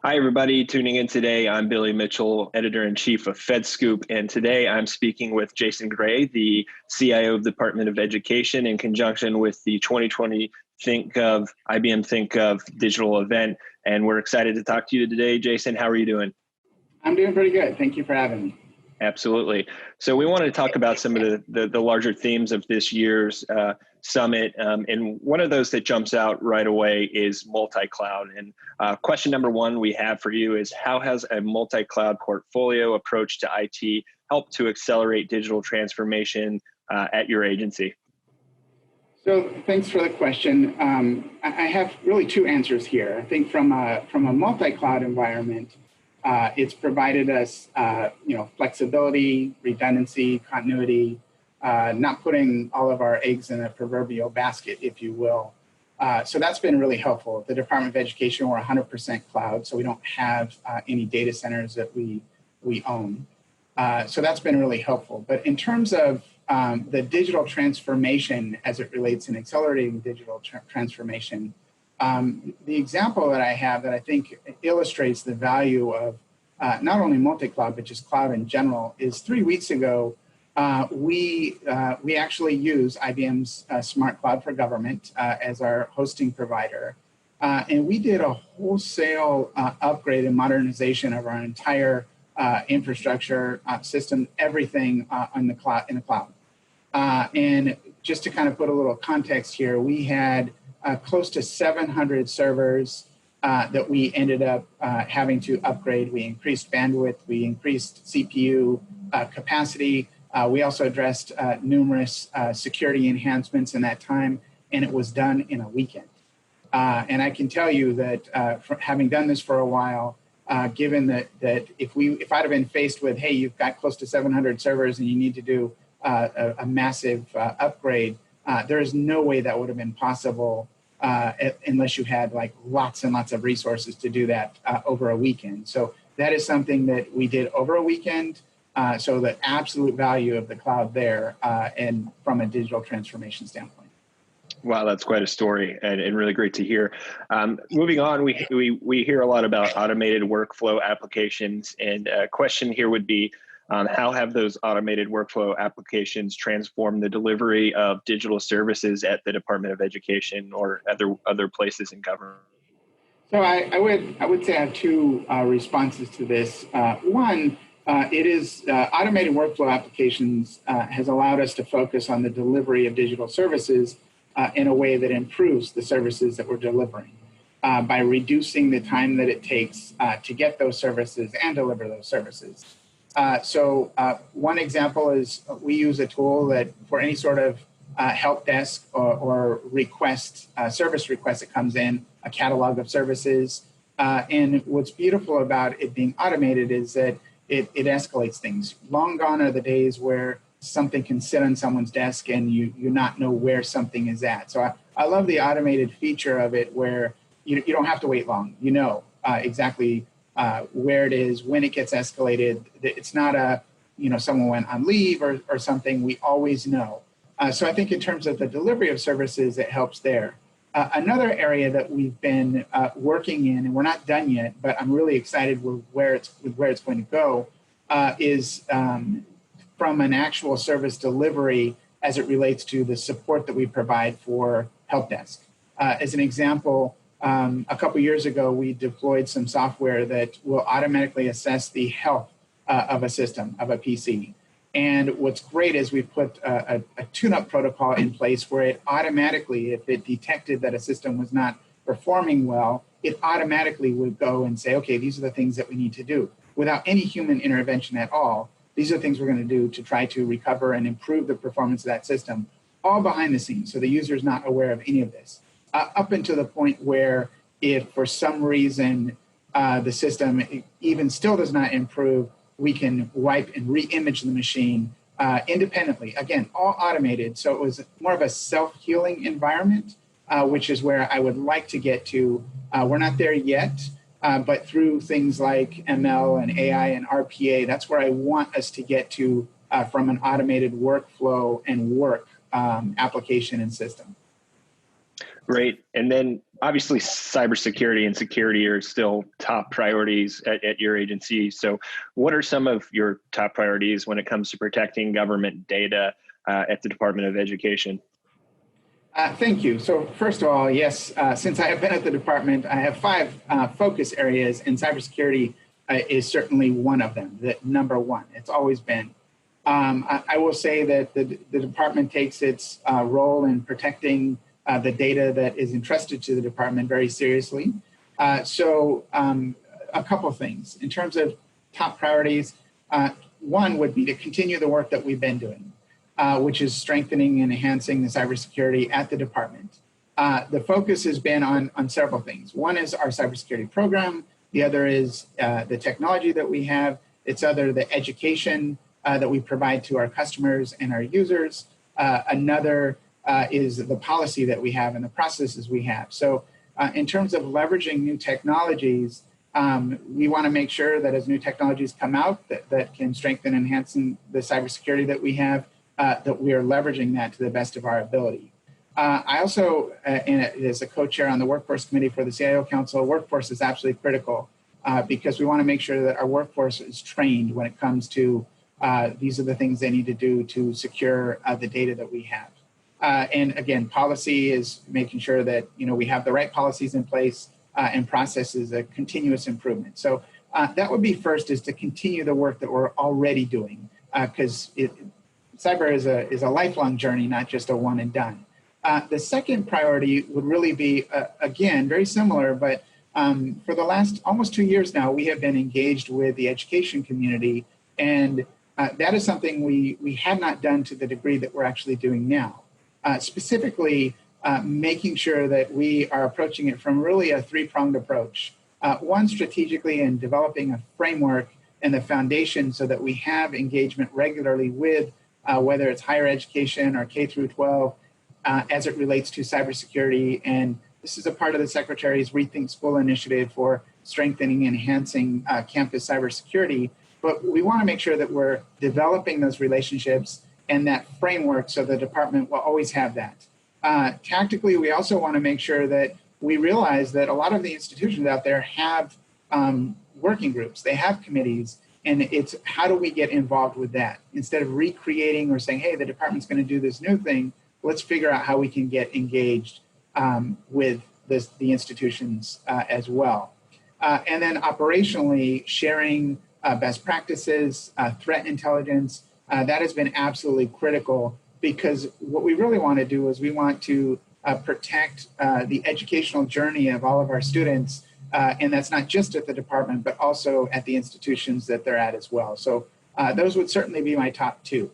Hi, everybody tuning in today. I'm Billy Mitchell, editor-in-chief of FedScoop, and today I'm speaking with Jason Gray, the CIO of the Department of Education, in conjunction with the 2020 IBM Think Gov digital event. And we're excited to talk to you today. Jason, how are you doing? I'm doing pretty good. Thank you for having me. Absolutely. So we wanted to talk about some of the larger themes of this year's summit. And one of those that jumps out right away is multi-cloud. And question number one we have for you is, how has a multi-cloud portfolio approach to IT helped to accelerate digital transformation at your agency? So thanks for the question. I have really two answers here. I think from a multi-cloud environment, it's provided us, flexibility, redundancy, continuity, not putting all of our eggs in a proverbial basket, if you will. So that's been really helpful. At the Department of Education, we're 100% cloud, so we don't have any data centers that we own. So that's been really helpful. But in terms of the digital transformation as it relates in accelerating digital transformation, the example that I have that I think illustrates the value of not only multi-cloud, but just cloud in general is 3 weeks ago, we actually use IBM's Smart Cloud for Government as our hosting provider. And we did a wholesale upgrade and modernization of our entire infrastructure system, everything in the cloud. And just to kind of put a little context here, we had close to 700 servers that we ended up having to upgrade. We increased bandwidth, we increased CPU capacity. We also addressed numerous security enhancements in that time, and it was done in a weekend. And I can tell you that having done this for a while, given that if I'd have been faced with, hey, you've got close to 700 servers and you need to do a massive upgrade, there is no way that would have been possible unless you had like lots and lots of resources to do that over a weekend. So that is something that we did over a weekend. So the absolute value of the cloud there and from a digital transformation standpoint. Wow, that's quite a story and really great to hear. Moving on, we hear a lot about automated workflow applications, and a question here would be, how have those automated workflow applications transformed the delivery of digital services at the Department of Education or other places in government? So I would say I have two responses to this. One, it is automated workflow applications has allowed us to focus on the delivery of digital services in a way that improves the services that we're delivering by reducing the time that it takes to get those services and deliver those services. So one example is we use a tool that for any sort of help desk or request, service request that comes in, a catalog of services. And what's beautiful about it being automated is that it escalates things. Long gone are the days where something can sit on someone's desk and you not know where something is at. So I love the automated feature of it where you don't have to wait long. You know exactly where it is, when it gets escalated. It's not someone went on leave or something. We always know. So I think in terms of the delivery of services, it helps there. Another area that we've been working in, and we're not done yet, but I'm really excited with where it's going to go, is from an actual service delivery as it relates to the support that we provide for help desk. As an example, a couple years ago, we deployed some software that will automatically assess the health of a system, of a PC. And what's great is we put a tune-up protocol in place where it automatically, if it detected that a system was not performing well, it automatically would go and say, okay, these are the things that we need to do. Without any human intervention at all, these are the things we're going to do to try to recover and improve the performance of that system, all behind the scenes, so the user is not aware of any of this. Up until the point where if for some reason the system even still does not improve, we can wipe and re-image the machine independently. Again, all automated, so it was more of a self-healing environment, which is where I would like to get to. We're not there yet, but through things like ML and AI and RPA, that's where I want us to get to from an automated workflow and work application and system. Great. And then obviously cybersecurity and security are still top priorities at your agency. So what are some of your top priorities when it comes to protecting government data at the Department of Education? Thank you. So first of all, yes, since I have been at the department, I have 5 focus areas, and cybersecurity is certainly one of them, the number one. It's always been. I will say that the department takes its role in protecting the data that is entrusted to the department very seriously. So a couple of things. In terms of top priorities, one would be to continue the work that we've been doing, which is strengthening and enhancing the cybersecurity at the department. The focus has been on several things. One is our cybersecurity program. The other is the technology that we have. It's other the education that we provide to our customers and our users. Another is the policy that we have and the processes we have. So in terms of leveraging new technologies, we want to make sure that as new technologies come out that can strengthen and enhance the cybersecurity that we have, that we are leveraging that to the best of our ability. I also, as a co-chair on the Workforce Committee for the CIO Council, workforce is absolutely critical because we want to make sure that our workforce is trained when it comes to these are the things they need to do to secure the data that we have. And again, policy is making sure that we have the right policies in place and processes a continuous improvement. So that would be first, is to continue the work that we're already doing, because cyber is a lifelong journey, not just a one and done. The second priority would really be, again, very similar, but for the last almost 2 years now, we have been engaged with the education community, and that is something we had not done to the degree that we're actually doing now. Specifically, making sure that we are approaching it from really a 3-pronged approach. One, strategically in developing a framework and the foundation so that we have engagement regularly with whether it's higher education or K through 12 as it relates to cybersecurity. And this is a part of the Secretary's Rethink School initiative for strengthening and enhancing campus cybersecurity. But we want to make sure that we're developing those relationships and that framework so the department will always have that. Tactically, we also want to make sure that we realize that a lot of the institutions out there have working groups, they have committees, and it's how do we get involved with that? Instead of recreating or saying, hey, the department's going to do this new thing, let's figure out how we can get engaged with the institutions as well. And then operationally, sharing best practices, threat intelligence, that has been absolutely critical, because what we really want to do is we want to protect the educational journey of all of our students, and that's not just at the department, but also at the institutions that they're at as well. So those would certainly be my top 2.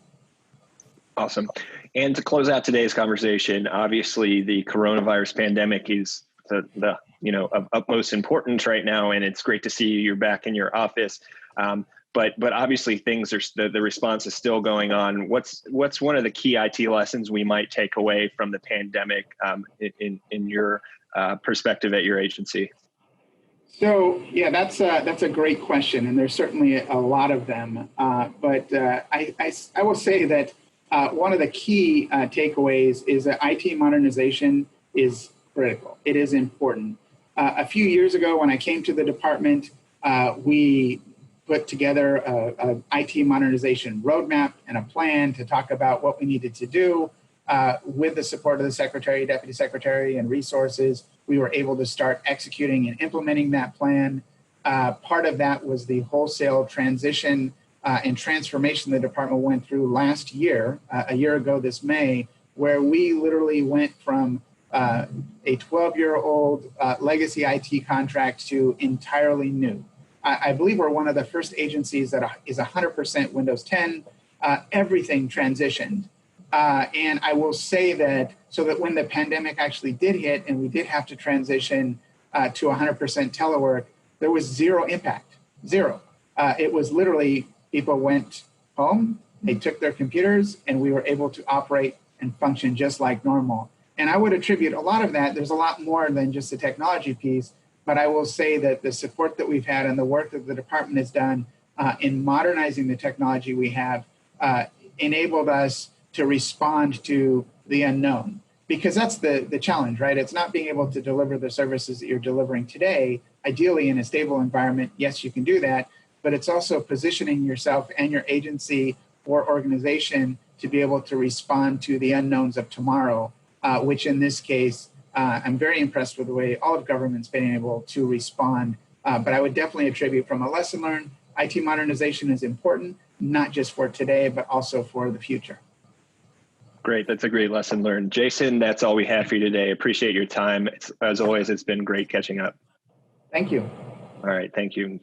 Awesome. And to close out today's conversation, obviously the coronavirus pandemic is the of utmost importance right now, and it's great to see you're back in your office. But obviously things are the response is still going on. What's one of the key IT lessons we might take away from the pandemic in your perspective at your agency? So yeah, that's a great question, and there's certainly a lot of them. But I will say that one of the key takeaways is that IT modernization is critical. It is important. A few years ago, when I came to the department, we put together a IT modernization roadmap and a plan to talk about what we needed to do. With the support of the Secretary, Deputy Secretary, and resources, we were able to start executing and implementing that plan. Part of that was the wholesale transition and transformation the department went through last year, a year ago this May, where we literally went from a 12-year-old legacy IT contract to entirely new. I believe we're one of the first agencies that is 100% Windows 10, everything transitioned. And I will say that, so that when the pandemic actually did hit and we did have to transition to 100% telework, there was zero impact, zero. It was literally people went home, they took their computers, and we were able to operate and function just like normal. And I would attribute a lot of that, there's a lot more than just the technology piece, but I will say that the support that we've had and the work that the department has done in modernizing the technology we have enabled us to respond to the unknown. because that's the challenge, right? It's not being able to deliver the services that you're delivering today, ideally in a stable environment. Yes, you can do that, but it's also positioning yourself and your agency or organization to be able to respond to the unknowns of tomorrow, which in this case, I'm very impressed with the way all of government's been able to respond. But I would definitely attribute from a lesson learned, IT modernization is important, not just for today, but also for the future. Great. That's a great lesson learned. Jason, that's all we have for you today. Appreciate your time. As always, it's been great catching up. Thank you. All right. Thank you.